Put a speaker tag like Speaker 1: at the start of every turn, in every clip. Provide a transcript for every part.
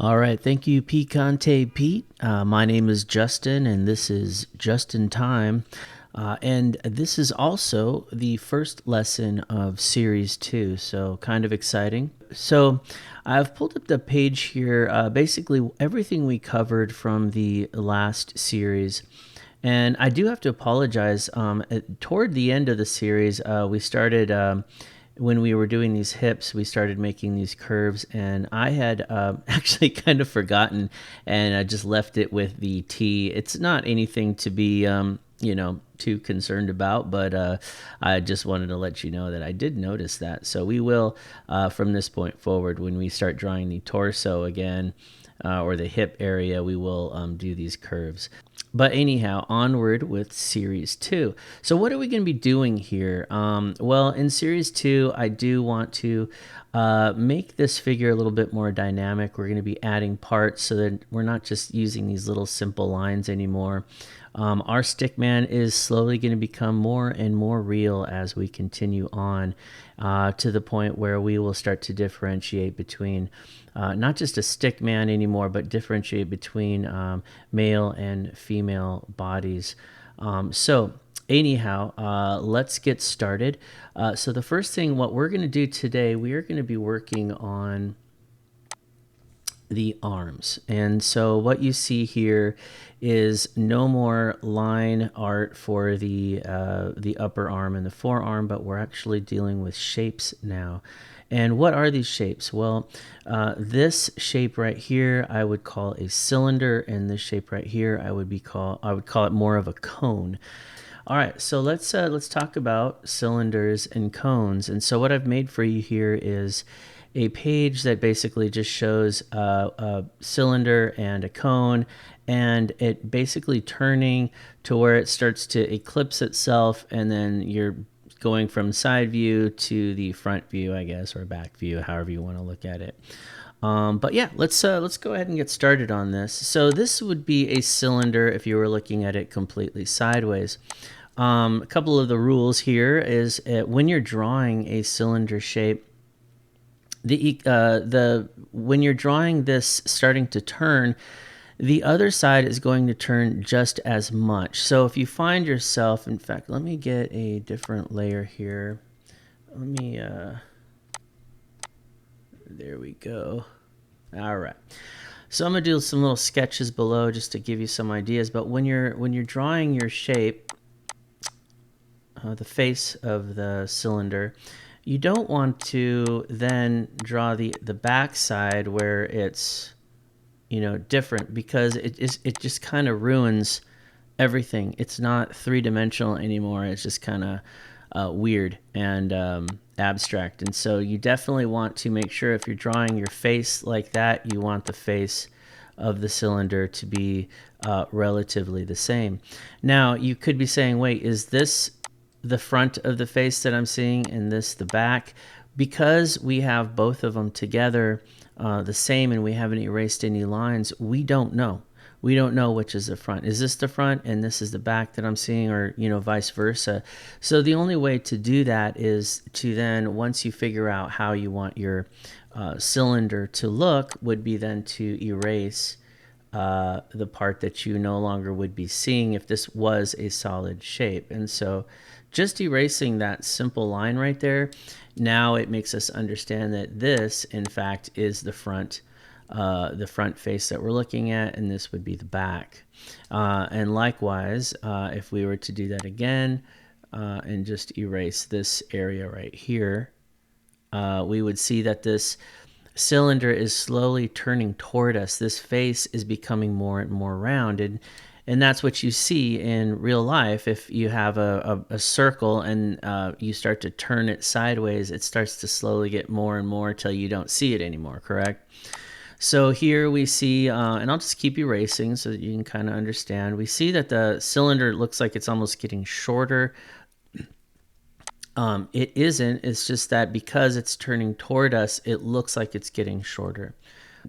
Speaker 1: All right, thank you, Picante Pete. My name is Justin, and this is Just in Time. And this is also the first lesson of Series 2, so kind of exciting. So I've pulled up the page here, basically everything we covered from the last series. And I do have to apologize. Toward the end of the series, we started when we were doing these hips, we started making these curves, and I had actually kind of forgotten, and I just left it with the T. It's not anything to be, too concerned about, but I just wanted to let you know that I did notice that. So we will, from this point forward, when we start drawing the torso again, or the hip area, we will do these curves. But anyhow, onward with Series 2. So what are we going to be doing here? Well, in Series 2, I do want to make this figure a little bit more dynamic. We're going to be adding parts so that we're not just using these little simple lines anymore. Our stickman is slowly going to become more and more real as we continue on to the point where we will start to differentiate between not just a stickman anymore, but differentiate between male and female bodies. So anyhow, let's get started. So the first thing, what we're going to do today, we are going to be working on the arms. And so what you see here is no more line art for the upper arm and the forearm, but we're actually dealing with shapes now. And what are these shapes? Well, this shape right here I would call a cylinder, and this shape right here I would call it more of a cone. All right, so let's talk about cylinders and cones. And so what I've made for you here is a page that basically just shows a cylinder and a cone, and it basically turning to where it starts to eclipse itself, and then you're going from side view to the front view, I guess, or back view, however you want to look at it. But yeah, let's go ahead and get started on this. So this would be a cylinder if you were looking at it completely sideways. A couple of the rules here is when you're drawing a cylinder shape, when you're drawing this starting to turn, the other side is going to turn just as much. So if you find yourself, in fact, let me get a different layer here. Let me, there we go. All right. So I'm gonna do some little sketches below just to give you some ideas. But when you're drawing your shape, the face of the cylinder, you don't want to then draw the back side where it's different, because it just kind of ruins everything. It's not three-dimensional anymore. It's just kind of weird and abstract. And so you definitely want to make sure, if you're drawing your face like that, you want the face of the cylinder to be relatively the same. Now you could be saying, wait, is this the front of the face that I'm seeing and this the back? Because we have both of them together the same, and we haven't erased any lines, we don't know. We don't know which is the front. Is this the front and this is the back that I'm seeing, or vice versa? So the only way to do that is to then, once you figure out how you want your cylinder to look, would be then to erase the part that you no longer would be seeing if this was a solid shape. And so just erasing that simple line right there, now it makes us understand that this, in fact, is the front face that we're looking at, and this would be the back. And likewise, if we were to do that again and just erase this area right here, we would see that this cylinder is slowly turning toward us. This face is becoming more and more rounded. And that's what you see in real life. If you have a circle and you start to turn it sideways, it starts to slowly get more and more till you don't see it anymore, correct? So here we see, and I'll just keep erasing so that you can kind of understand. We see that the cylinder looks like it's almost getting shorter. It isn't. It's just that because it's turning toward us, it looks like it's getting shorter.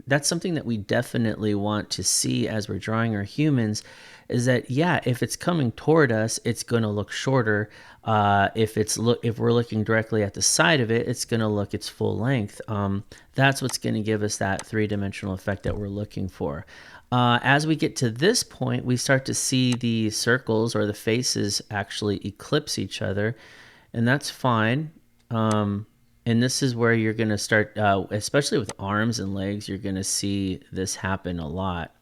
Speaker 1: That's something that we definitely want to see as we're drawing our humans, is that, yeah, if it's coming toward us, it's going to look shorter. If we're looking directly at the side of it, it's going to look its full length. That's what's going to give us that three-dimensional effect that we're looking for. As we get to this point, we start to see the circles or the faces actually eclipse each other, and that's fine. And this is where you're going to start, especially with arms and legs, you're going to see this happen a lot.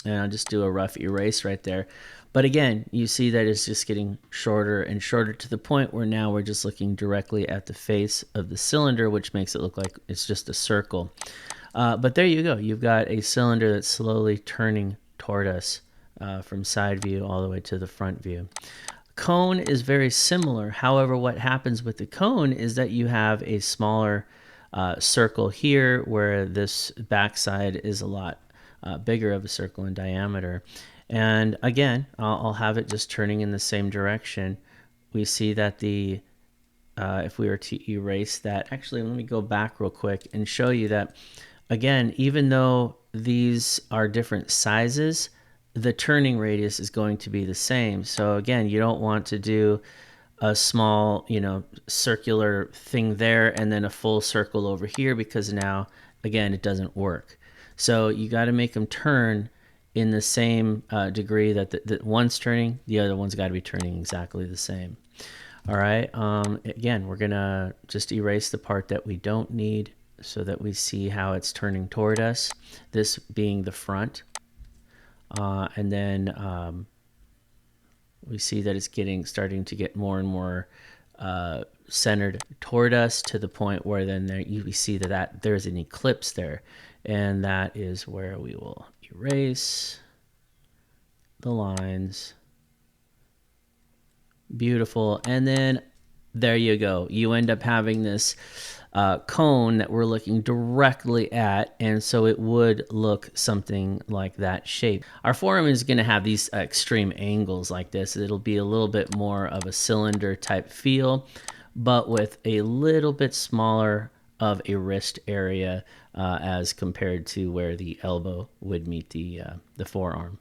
Speaker 1: And I'll just do a rough erase right there. But again, you see that it's just getting shorter and shorter to the point where now we're just looking directly at the face of the cylinder, which makes it look like it's just a circle. But there you go. You've got a cylinder that's slowly turning toward us from side view all the way to the front view. Cone is very similar. However, what happens with the cone is that you have a smaller circle here, where this backside is a lot bigger of a circle in diameter. And again, I'll have it just turning in the same direction. We see that if we were to erase that, actually, let me go back real quick and show you that, again, even though these are different sizes, the turning radius is going to be the same. So again, you don't want to do a small, circular thing there and then a full circle over here, because now, again, it doesn't work. So you got to make them turn in the same degree that the one's turning, the other one's got to be turning exactly the same. All right. Again, we're going to just erase the part that we don't need so that we see how it's turning toward us, this being the front. And then we see that it's starting to get more and more centered toward us, to the point where then we see that there's an eclipse there. And that is where we will erase the lines. Beautiful. And then there you go. You end up having this cone that we're looking directly at, and so it would look something like that shape. Our forearm is going to have these extreme angles like this. It'll be a little bit more of a cylinder type feel, but with a little bit smaller of a wrist area as compared to where the elbow would meet the forearm.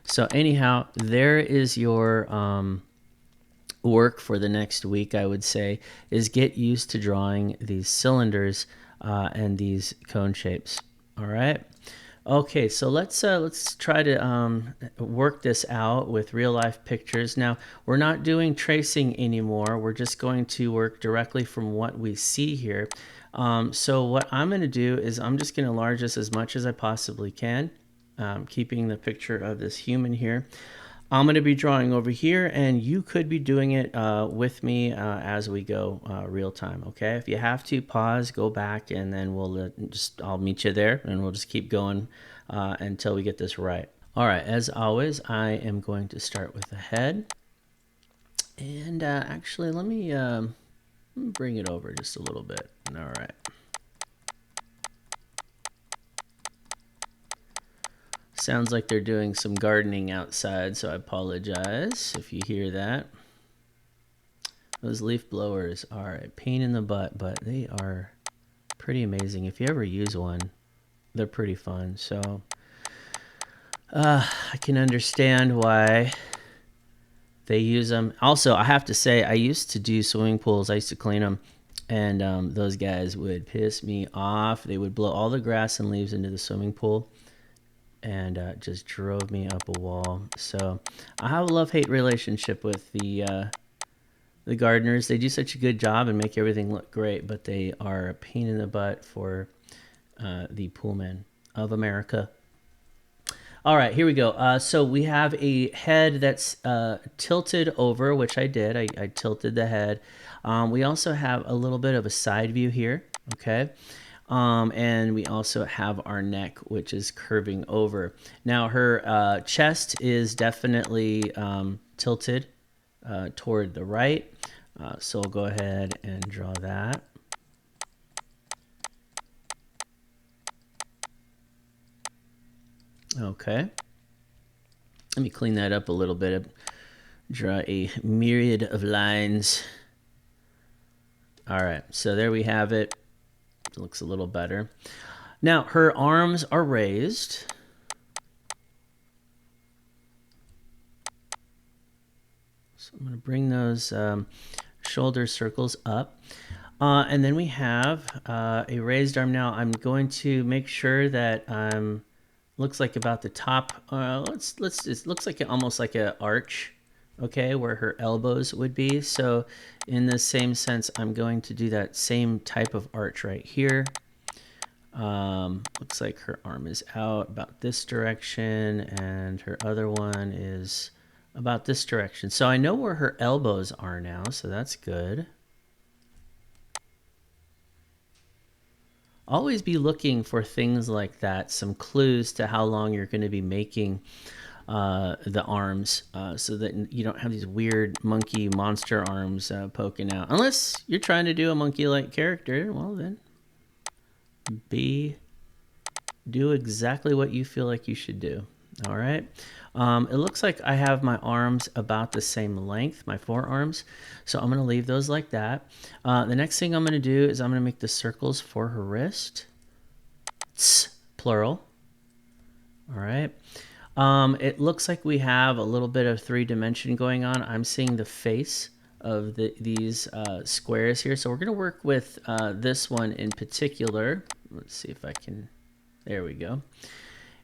Speaker 1: So anyhow, there is your work for the next week, I would say, is get used to drawing these cylinders and these cone shapes. All right. Okay, so let's try to work this out with real life pictures. Now, we're not doing tracing anymore. We're just going to work directly from what we see here. So what I'm going to do is I'm just going to enlarge this as much as I possibly can, keeping the picture of this human here. I'm going to be drawing over here, and you could be doing it with me as we go real time, okay? If you have to, pause, go back, and then I'll meet you there, and we'll just keep going until we get this right. All right, as always, I am going to start with the head. And actually, let me bring it over just a little bit. All right. Sounds like they're doing some gardening outside, so I apologize if you hear that. Those leaf blowers are a pain in the butt, but they are pretty amazing. If you ever use one, they're pretty fun. So I can understand why they use them. Also, I have to say, I used to do swimming pools. I used to clean them, and those guys would piss me off. They would blow all the grass and leaves into the swimming pool, and just drove me up a wall. So I have a love-hate relationship with the gardeners. They do such a good job and make everything look great, but they are a pain in the butt for the poolmen of America. All right, here we go. So we have a head that's tilted over, which I did. I tilted the head. We also have a little bit of a side view here, okay? And we also have our neck, which is curving over. Now her chest is definitely tilted toward the right. So we'll go ahead and draw that. Okay. Let me clean that up a little bit. Draw a myriad of lines. All right, so there we have it. It looks a little better. Now, her arms are raised. So I'm going to bring those shoulder circles up. And then we have a raised arm. Now I'm going to make sure that looks like about the top. It looks like almost like an arch, okay, where her elbows would be. So in the same sense, I'm going to do that same type of arch right here. Looks like her arm is out about this direction, and her other one is about this direction. So I know where her elbows are now, so that's good. Always be looking for things like that, some clues to how long you're going to be making the arms, so that you don't have these weird monkey monster arms poking out. Unless you're trying to do a monkey-like character, well then, do exactly what you feel like you should do. All right. It looks like I have my arms about the same length, my forearms. So I'm going to leave those like that. The next thing I'm going to do is I'm going to make the circles for her wrist. Tss, plural. All right. It looks like we have a little bit of 3-dimension going on. I'm seeing the face of these squares here. So we're going to work with this one in particular. Let's see if I can... There we go.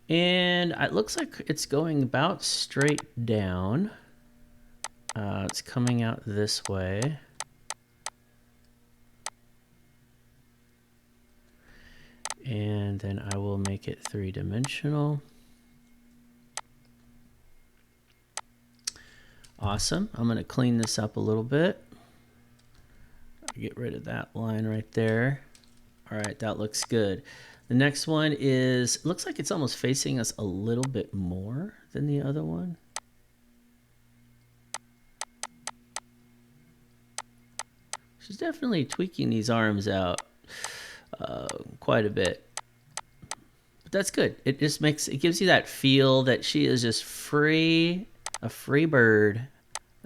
Speaker 1: And it looks like it's going about straight down. It's coming out this way. And then I will make it 3-dimensional. Awesome. I'm going to clean this up a little bit. Get rid of that line right there. All right, that looks good. The next one is, looks like it's almost facing us a little bit more than the other one. She's definitely tweaking these arms out quite a bit. But that's good. It just it gives you that feel that she is just free, a free bird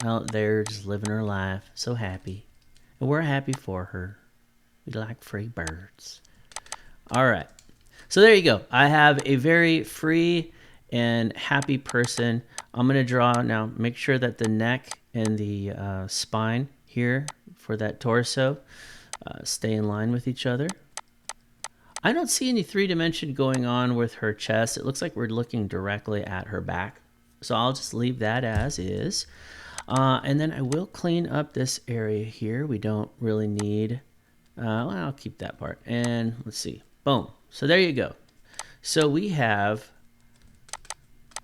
Speaker 1: out there just living her life. So happy. And we're happy for her. We like free birds. All right. So there you go. I have a very free and happy person. I'm going to draw now. Make sure that the neck and the spine here for that torso stay in line with each other. I don't see any 3-dimension going on with her chest. It looks like we're looking directly at her back. So I'll just leave that as is. And then I will clean up this area here. We don't really need... well, I'll keep that part. And let's see. Boom. So there you go. So we have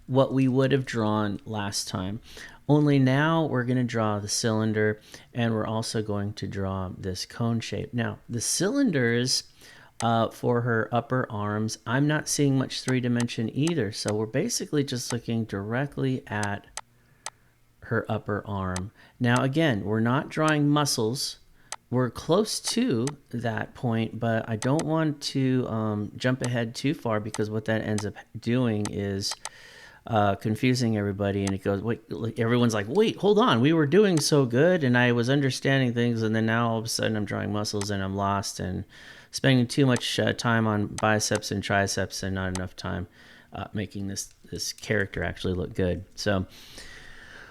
Speaker 1: what we would have drawn last time. Only now we're going to draw the cylinder, and we're also going to draw this cone shape. Now, the cylinders for her upper arms, I'm not seeing much 3-dimension either. So we're basically just looking directly at her upper arm. Now, again, we're not drawing muscles. We're close to that point, but I don't want to jump ahead too far, because what that ends up doing is confusing everybody, and it goes, wait, everyone's like, wait, hold on, we were doing so good and I was understanding things, and then now all of a sudden I'm drawing muscles and I'm lost and spending too much time on biceps and triceps and not enough time making this character actually look good. So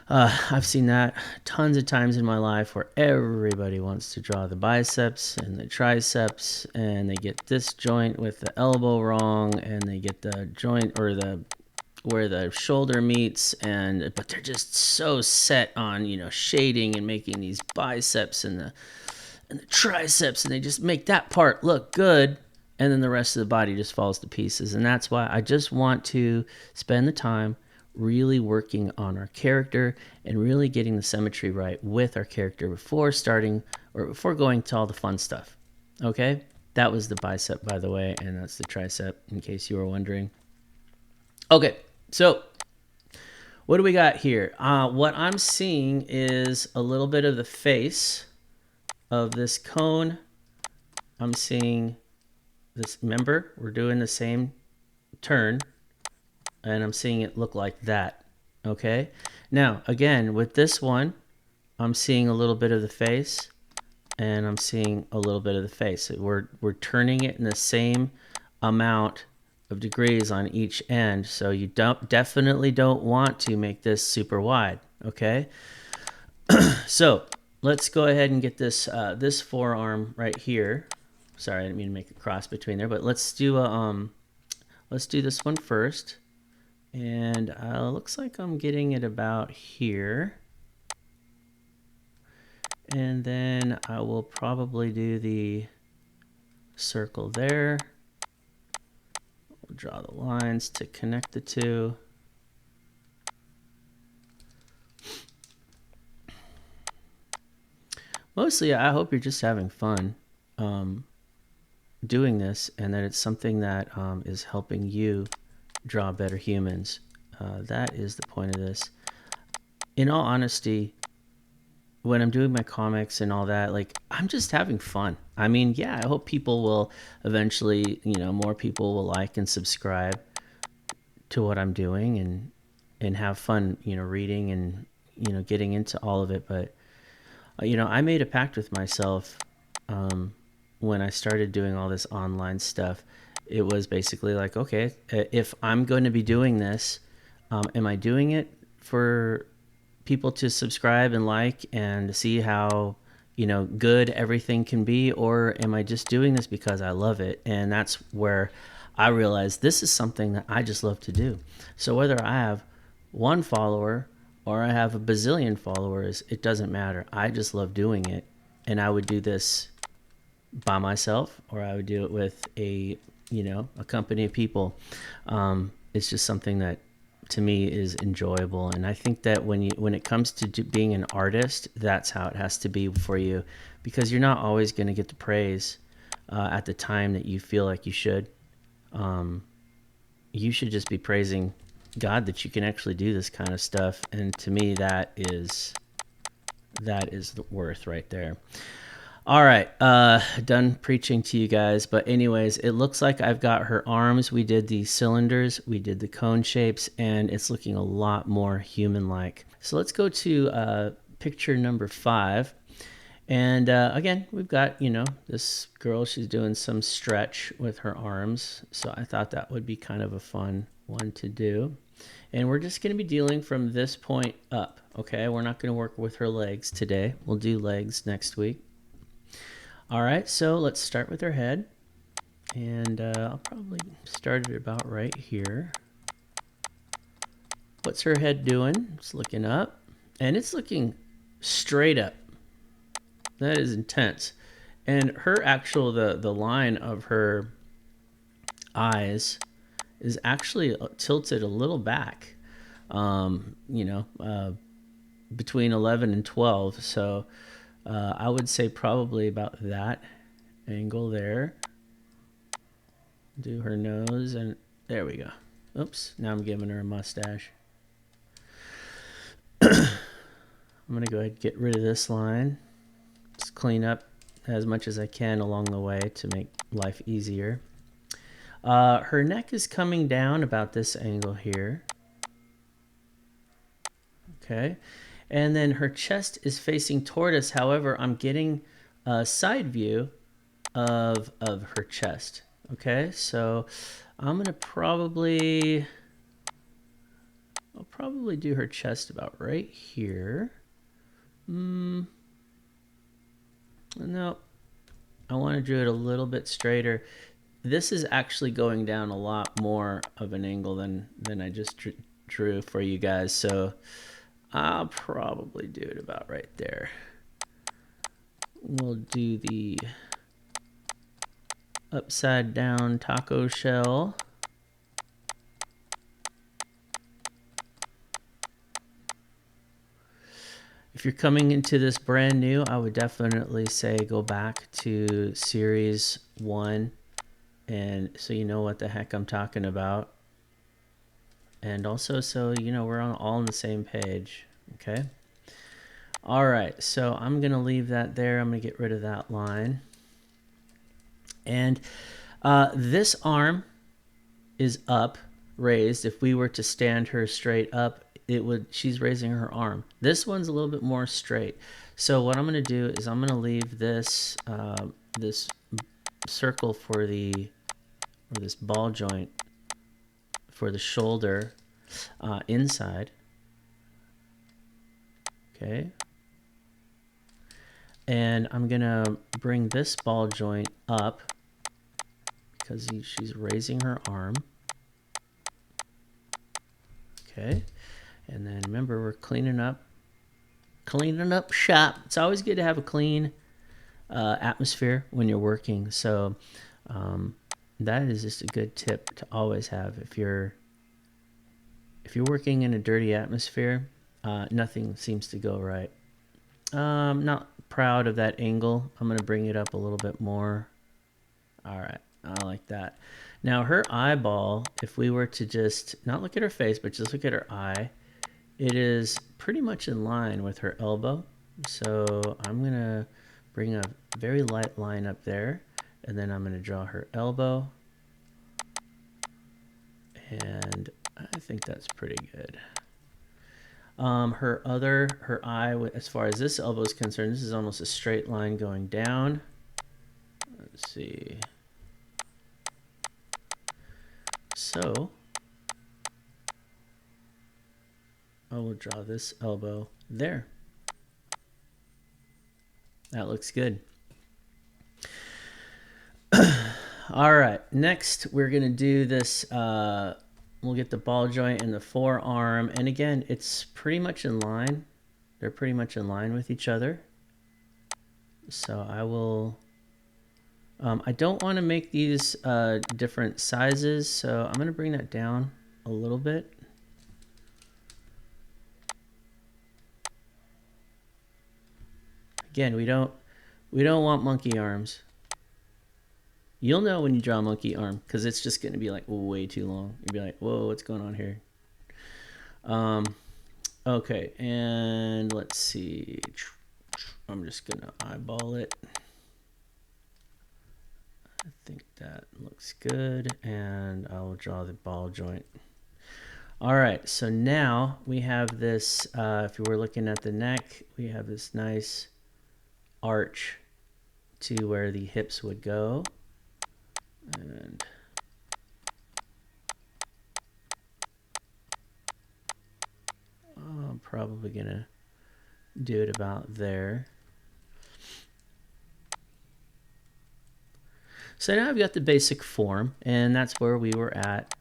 Speaker 1: I've seen that tons of times in my life, where everybody wants to draw the biceps and the triceps, and they get this joint with the elbow wrong, and they get the joint or where the shoulder meets, but they're just so set on, shading and making these biceps and the triceps, and they just make that part look good, and then the rest of the body just falls to pieces. And that's why I just want to spend the time really working on our character and really getting the symmetry right with our character before going to all the fun stuff. Okay? That was the bicep, by the way, and that's the tricep, in case you were wondering. Okay, so what do we got here? What I'm seeing is a little bit of the face of this cone. I'm seeing this, remember, we're doing the same turn, and I'm seeing it look like that. Okay, now again with this one, I'm seeing a little bit of the face, and I'm seeing a little bit of the face. We're turning it in the same amount of degrees on each end. So you definitely don't want to make this super wide, okay? So let's go ahead and get this this forearm right here. Sorry, I didn't mean to make a cross between there, but let's do this one first. And looks like I'm getting it about here. And then I will probably do the circle there. We'll draw the lines to connect the two. Mostly, I hope you're just having fun doing this, and that it's something that is helping you draw better humans. That is the point of this. In all honesty, when I'm doing my comics and all that, like, I'm just having fun. I mean, yeah, I hope people will eventually, more people will like and subscribe to what I'm doing and have fun, reading and, getting into all of it. But, I made a pact with myself when I started doing all this online stuff. It was basically like, okay, if I'm going to be doing this, am I doing it for people to subscribe and like and see how good everything can be, or am I just doing this because I love it? And that's where I realized this is something that I just love to do. So whether I have one follower or I have a bazillion followers, it doesn't matter. I just love doing it. And I would do this by myself, or I would do it with a company of people. It's just something that to me is enjoyable, and I think that when it comes to being an artist, that's how it has to be for you, because you're not always going to get the praise at the time that you feel like you should. You should just be praising God that you can actually do this kind of stuff, and to me that is the worth right there. All right, done preaching to you guys. But anyways, it looks like I've got her arms. We did the cylinders, we did the cone shapes, and it's looking a lot more human-like. So let's go to picture number 5. And again, we've got, this girl, she's doing some stretch with her arms. So I thought that would be kind of a fun one to do. And we're just going to be dealing from this point up, okay? We're not going to work with her legs today. We'll do legs next week. All right, so let's start with her head, and I'll probably start it about right here. What's her head doing? It's looking up, and it's looking straight up. That is intense. And her actual, the line of her eyes is actually tilted a little back, between 11 and 12, so I would say probably about that angle there. Do her nose, and there we go. Oops, now I'm giving her a mustache. I'm going to go ahead and get rid of this line. Just clean up as much as I can along the way to make life easier. Her neck is coming down about this angle here. Okay. And then her chest is facing toward us. However, I'm getting a side view of her chest. Okay, so I'm gonna probably do her chest about right here. No, I want to do it a little bit straighter. This is actually going down a lot more of an angle than I just drew for you guys. So I'll probably do it about right there. We'll do the upside down taco shell. If you're coming into this brand new, I would definitely say go back to series 1, and so you know what the heck I'm talking about. And also, so we're all on the same page. Okay. All right, so I'm gonna leave that there. I'm gonna get rid of that line. And this arm is up, raised. If we were to stand her straight up, she's raising her arm. This one's a little bit more straight. So what I'm gonna do is I'm gonna leave this this circle for the or this ball joint for the shoulder inside. Okay. And I'm gonna bring this ball joint up because she's raising her arm. Okay. And then remember, we're cleaning up shop. It's always good to have a clean atmosphere when you're working. So that is just a good tip to always have. If you're working in a dirty atmosphere, nothing seems to go right. I'm not proud of that angle. I'm going to bring it up a little bit more. All right, I like that. Now her eyeball, if we were to just not look at her face, but just look at her eye, it is pretty much in line with her elbow. So I'm going to bring a very light line up there, and then I'm going to draw her elbow. And I think that's pretty good. Her eye, as far as this elbow is concerned, this is almost a straight line going down. Let's see. So I will draw this elbow there. That looks good. All right, next we're gonna do this. We'll get the ball joint and the forearm, and again, it's pretty much in line. They're pretty much in line with each other. So I will. I don't want to make these different sizes, so I'm gonna bring that down a little bit. Again, we don't want monkey arms. You'll know when you draw a monkey arm because it's just going to be like way too long. You'll be like, whoa, what's going on here? Okay, and let's see. I'm just going to eyeball it. I think that looks good, and I will draw the ball joint. All right, so now we have this, if you were looking at the neck, we have this nice arch to where the hips would go. And I'm probably gonna do it about there. So now I've got the basic form, and that's where we were at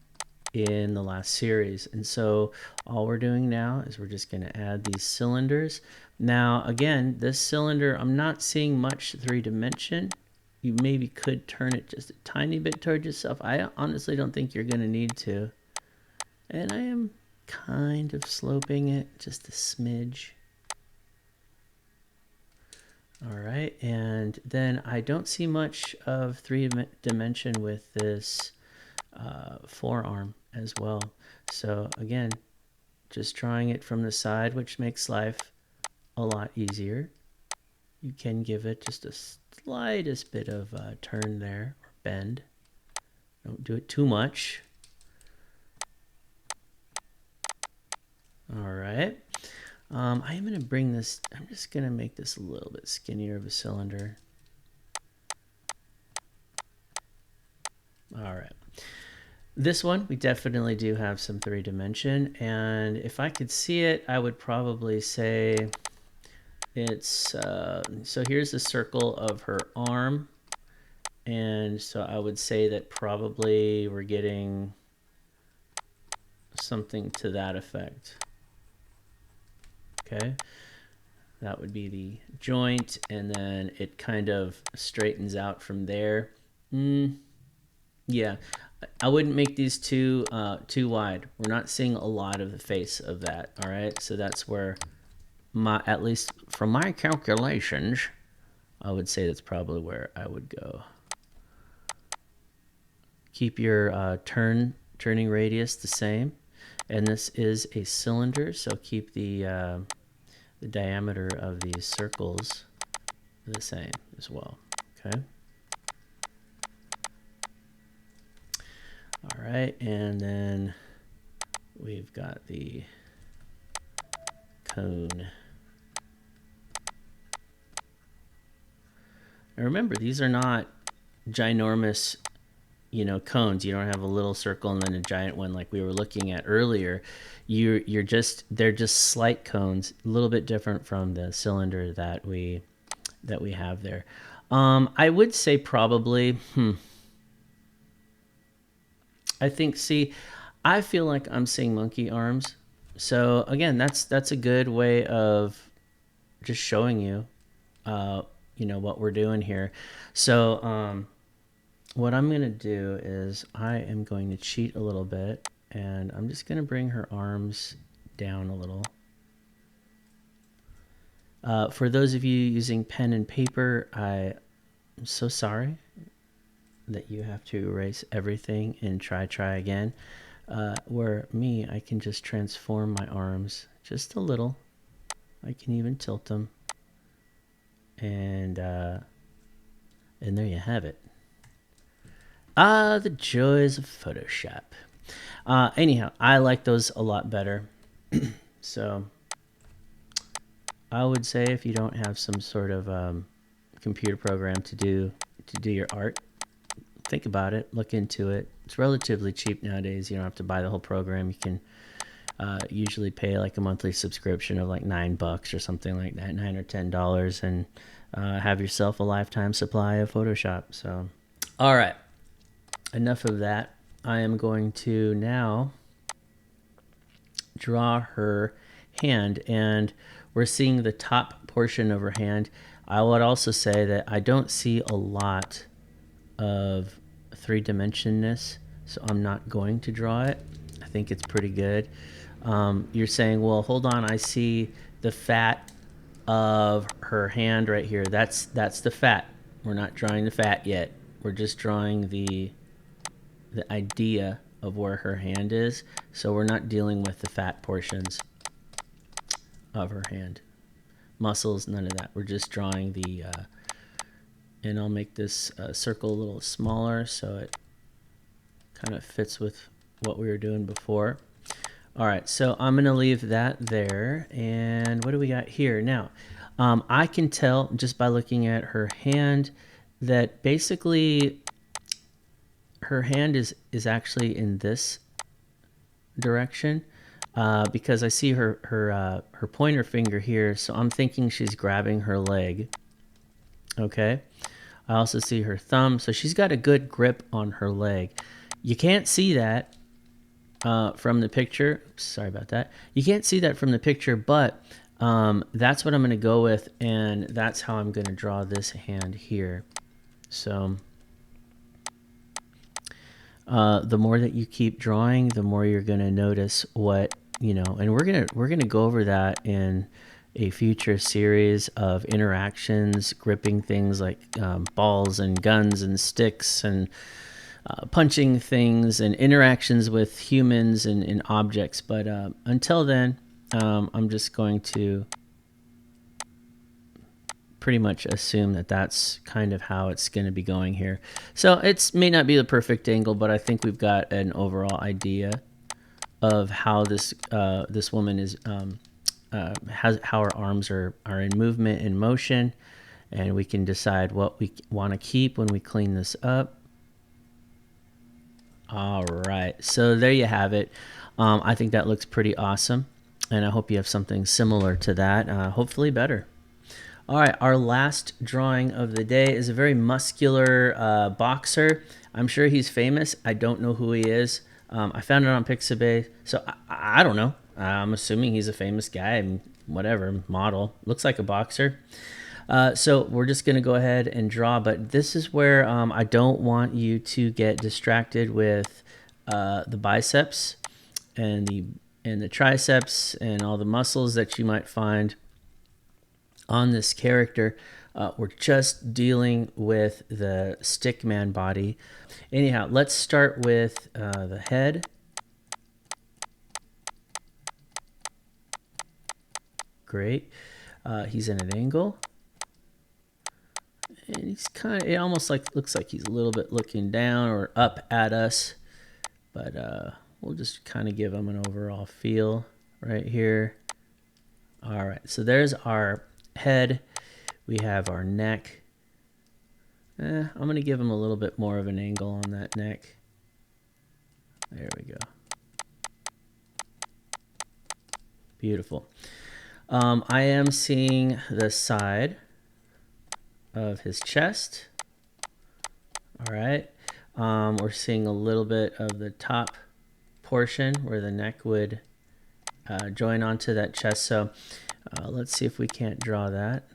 Speaker 1: in the last series. And so all we're doing now is we're just going to add these cylinders. Now again, this cylinder, I'm not seeing much 3-dimension. You maybe could turn it just a tiny bit towards yourself. I honestly don't think you're going to need to. And I am kind of sloping it just a smidge. All right, and then I don't see much of 3-dimension with this forearm as well. So again, just drawing it from the side, which makes life a lot easier. You can give it just a slightest bit of turn there, or bend. Don't do it too much. All right. I am going to bring this, I'm just going to make this a little bit skinnier of a cylinder. All right. This one, we definitely do have some 3-dimension, and if I could see it, I would probably say it's, so here's the circle of her arm, and so I would say that probably we're getting something to that effect. Okay, that would be the joint, and then it kind of straightens out from there. Yeah, I wouldn't make these too wide. We're not seeing a lot of the face of that. All right, so that's where at least from my calculations, I would say that's probably where I would go. Keep your turning radius the same, and this is a cylinder, so keep the diameter of these circles the same as well. Okay. All right, and then we've got the cone. Now remember, these are not ginormous cones. You don't have a little circle and then a giant one like we were looking at earlier. They're just slight cones, a little bit different from the cylinder that we have there. I would say probably. I think. See, I feel like I'm seeing monkey arms. So again, that's a good way of just showing you, uh, what we're doing here. So what I'm gonna do is I am going to cheat a little bit, and I'm just gonna bring her arms down a little. For those of you using pen and paper, I'm so sorry that you have to erase everything and try again. Where me, I can just transform my arms just a little. I can even tilt them, and there you have it. The joys of Photoshop. Anyhow, I like those a lot better. So I would say if you don't have some sort of computer program to do your art, think about it, look into it. It's relatively cheap nowadays. You don't have to buy the whole program. You can usually pay like a monthly subscription of like $9 or something like that, $9 or $10, and have yourself a lifetime supply of Photoshop. So, all right, enough of that. I am going to now draw her hand, and we're seeing the top portion of her hand. I would also say that I don't see a lot of three-dimensionness, so I'm not going to draw it. I think it's pretty good. You're saying, well, hold on, I see the fat of her hand right here. That's the fat. We're not drawing the fat yet. We're just drawing the idea of where her hand is. So we're not dealing with the fat portions of her hand. Muscles, none of that. We're just drawing the and I'll make this circle a little smaller so it kind of fits with what we were doing before. All right, so I'm going to leave that there. And what do we got here? Now, I can tell just by looking at her hand that basically her hand is actually in this direction because I see her pointer finger here. So I'm thinking she's grabbing her leg. Okay. I also see her thumb. So she's got a good grip on her leg. You can't see that from the picture. Oops, sorry about that. You can't see that from the picture, but that's what I'm going to go with, and that's how I'm going to draw this hand here. So the more that you keep drawing, the more you're going to notice what, and we're gonna go over that in a future series of interactions, gripping things like balls and guns and sticks and punching things and interactions with humans and objects. But until then, I'm just going to pretty much assume that that's kind of how it's going to be going here. So it may not be the perfect angle, but I think we've got an overall idea of how this woman is how her arms are in movement and motion, and we can decide what we want to keep when we clean this up. All right, so there you have it. I think that looks pretty awesome, and I hope you have something similar to that, hopefully better. All right, our last drawing of the day is a very muscular boxer. I'm sure he's famous. I don't know who he is. I found it on Pixabay, so I don't know. I'm assuming he's a famous guy, whatever, model. Looks like a boxer. So we're just going to go ahead and draw, but this is where I don't want you to get distracted with the biceps and the triceps and all the muscles that you might find on this character. We're just dealing with the stickman body. Anyhow, let's start with the head. Great. He's in an angle. And he's kind of, it almost looks like he's a little bit looking down or up at us. But we'll just kind of give him an overall feel right here. All right, so there's our head. We have our neck. I'm going to give him a little bit more of an angle on that neck. There we go. Beautiful. I am seeing the side of his chest. All right. We're seeing a little bit of the top portion where the neck would join onto that chest. So let's see if we can't draw that.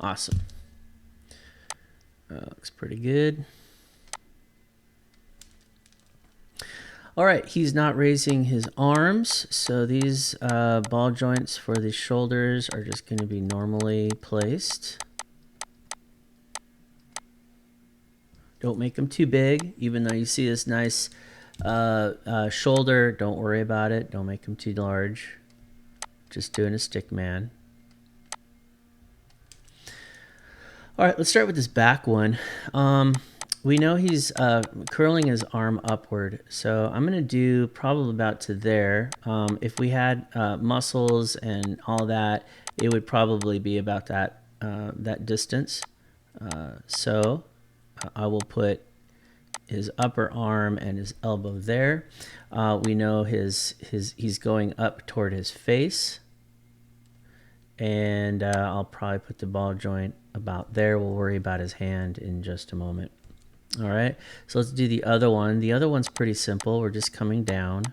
Speaker 1: Awesome. Looks pretty good. All right, he's not raising his arms, so these ball joints for the shoulders are just going to be normally placed. Don't make them too big, even though you see this nice shoulder. Don't worry about it. Don't make them too large. Just doing a stick man. All right, let's start with this back one. We know he's curling his arm upward, so I'm going to do probably about to there. If we had muscles and all that, it would probably be about that that distance. So I will put his upper arm and his elbow there. We know he's going up toward his face. And I'll probably put the ball joint about there. We'll worry about his hand in just a moment. All right, so let's do the other one. The other one's pretty simple. We're just coming down.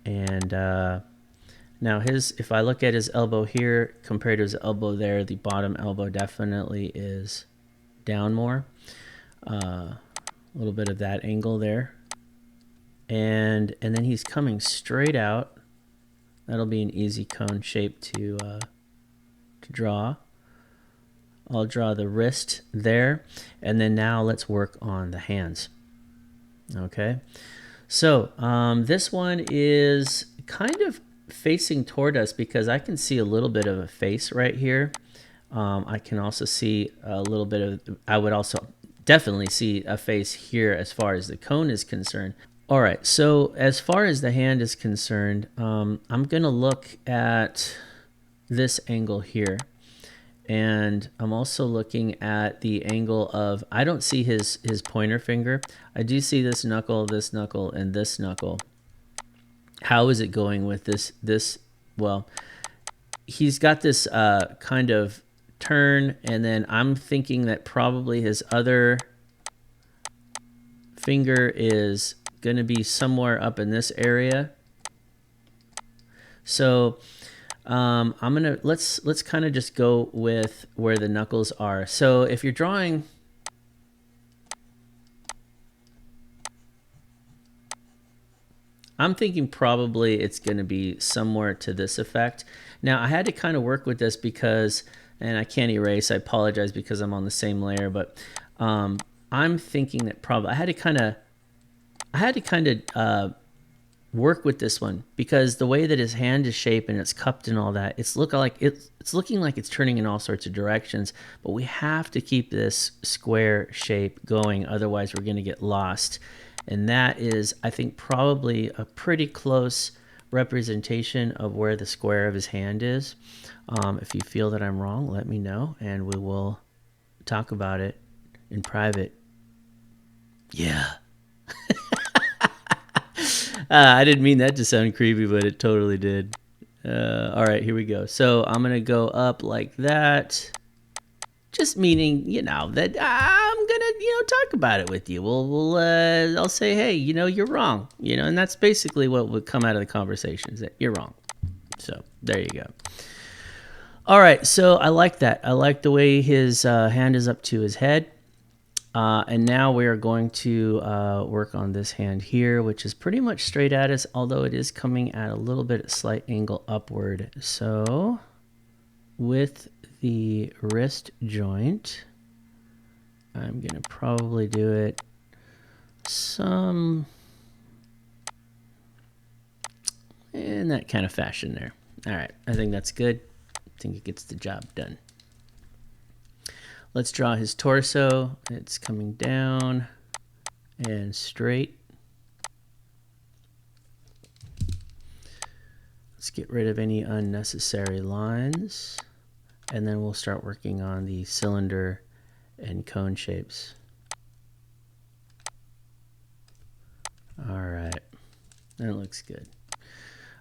Speaker 1: And now if I look at his elbow here compared to his elbow there, the bottom elbow definitely is down more. A little bit of that angle there. And then he's coming straight out. That'll be an easy cone shape to draw. I'll draw the wrist there, and then now let's work on the hands. Okay, so this one is kind of facing toward us because I can see a little bit of a face right here. I can also see a little bit of, I would also definitely see a face here as far as the cone is concerned. All right, so as far as the hand is concerned, I'm going to look at this angle here. And I'm also looking at the angle of, I don't see his pointer finger. I do see this knuckle, and this knuckle. How is it going with this? Well, he's got this kind of turn, and then I'm thinking that probably his other finger is going to be somewhere up in this area. So I'm gonna let's kind of just go with where the knuckles are. So if you're drawing, I'm thinking probably it's going to be somewhere to this effect. Now I had to kind of work with this because, and I can't erase, I apologize because I'm on the same layer, but I'm thinking that probably I had to kind of work with this one because the way that his hand is shaped and it's cupped and all that, it's looking like it's turning in all sorts of directions, but we have to keep this square shape going, otherwise we're going to get lost. And that is, I think, probably a pretty close representation of where the square of his hand is. If you feel that I'm wrong, let me know and we will talk about it in private. Yeah. I didn't mean that to sound creepy, but it totally did. All right, here we go. So I'm going to go up like that. Just meaning, that I'm going to, talk about it with you. I'll say, hey, you're wrong. And that's basically what would come out of the conversation is that you're wrong. So there you go. All right, so I like that. I like the way his hand is up to his head. And now we are going to work on this hand here, which is pretty much straight at us, although it is coming at a little bit slight angle upward. So with the wrist joint, I'm going to probably do it some in that kind of fashion there. All right, I think that's good. I think it gets the job done. Let's draw his torso. It's coming down and straight. Let's get rid of any unnecessary lines. And then we'll start working on the cylinder and cone shapes. All right, that looks good.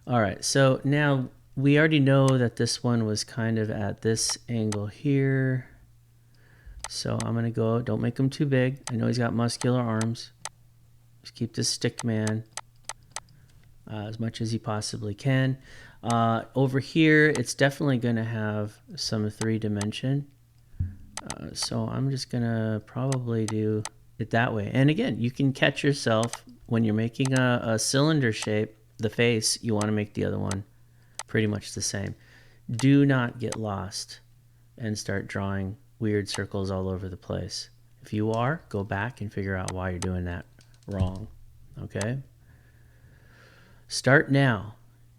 Speaker 1: All right, so now we already know that this one was kind of at this angle here. So I'm gonna go, don't make him too big. I know he's got muscular arms. Just keep this stick man as much as he possibly can. Over here, it's definitely gonna have some 3-dimension. So I'm just gonna probably do it that way. And again, you can catch yourself when you're making a cylinder shape, the face, you wanna make the other one pretty much the same. Do not get lost and start drawing weird circles all over the place. If you are, go back and figure out why you're doing that wrong, okay? Start now.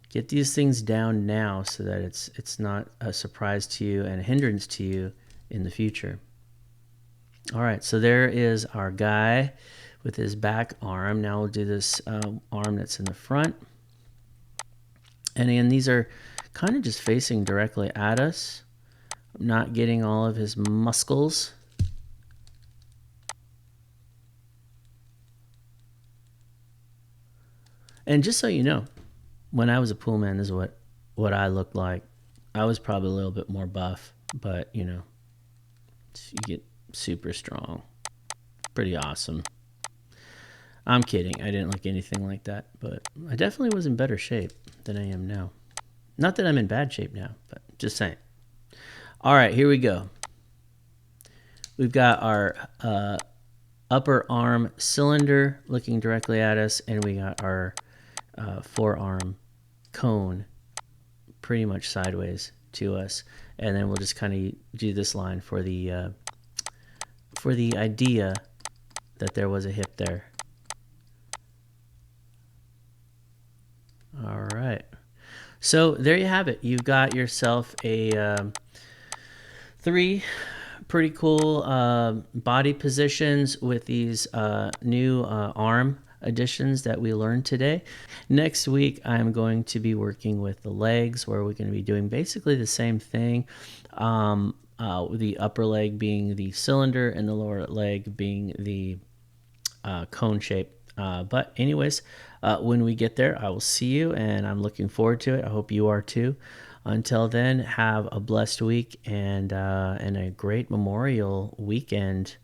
Speaker 1: Get these things down now so that it's not a surprise to you and a hindrance to you in the future. All right, so there is our guy with his back arm. Now we'll do this arm that's in the front. And again, these are kind of just facing directly at us. I'm not getting all of his muscles. And just so you know, when I was a pool man, this is what I looked like. I was probably a little bit more buff, but you know, you get super strong. Pretty awesome. I'm kidding. I didn't look anything like that, but I definitely was in better shape than I am now. Not that I'm in bad shape now, but just saying. All right, here we go. We've got our upper arm cylinder looking directly at us, and we got our forearm cone pretty much sideways to us. And then we'll just kind of do this line for the idea that there was a hip there. All right. So there you have it. You've got yourself a 3 pretty cool body positions with these new arm additions that we learned today. Next week, I'm going to be working with the legs, where we're going to be doing basically the same thing. The upper leg being the cylinder and the lower leg being the cone shape. But anyways, when we get there, I will see you, and I'm looking forward to it. I hope you are too. Until then, have a blessed week and a great Memorial weekend.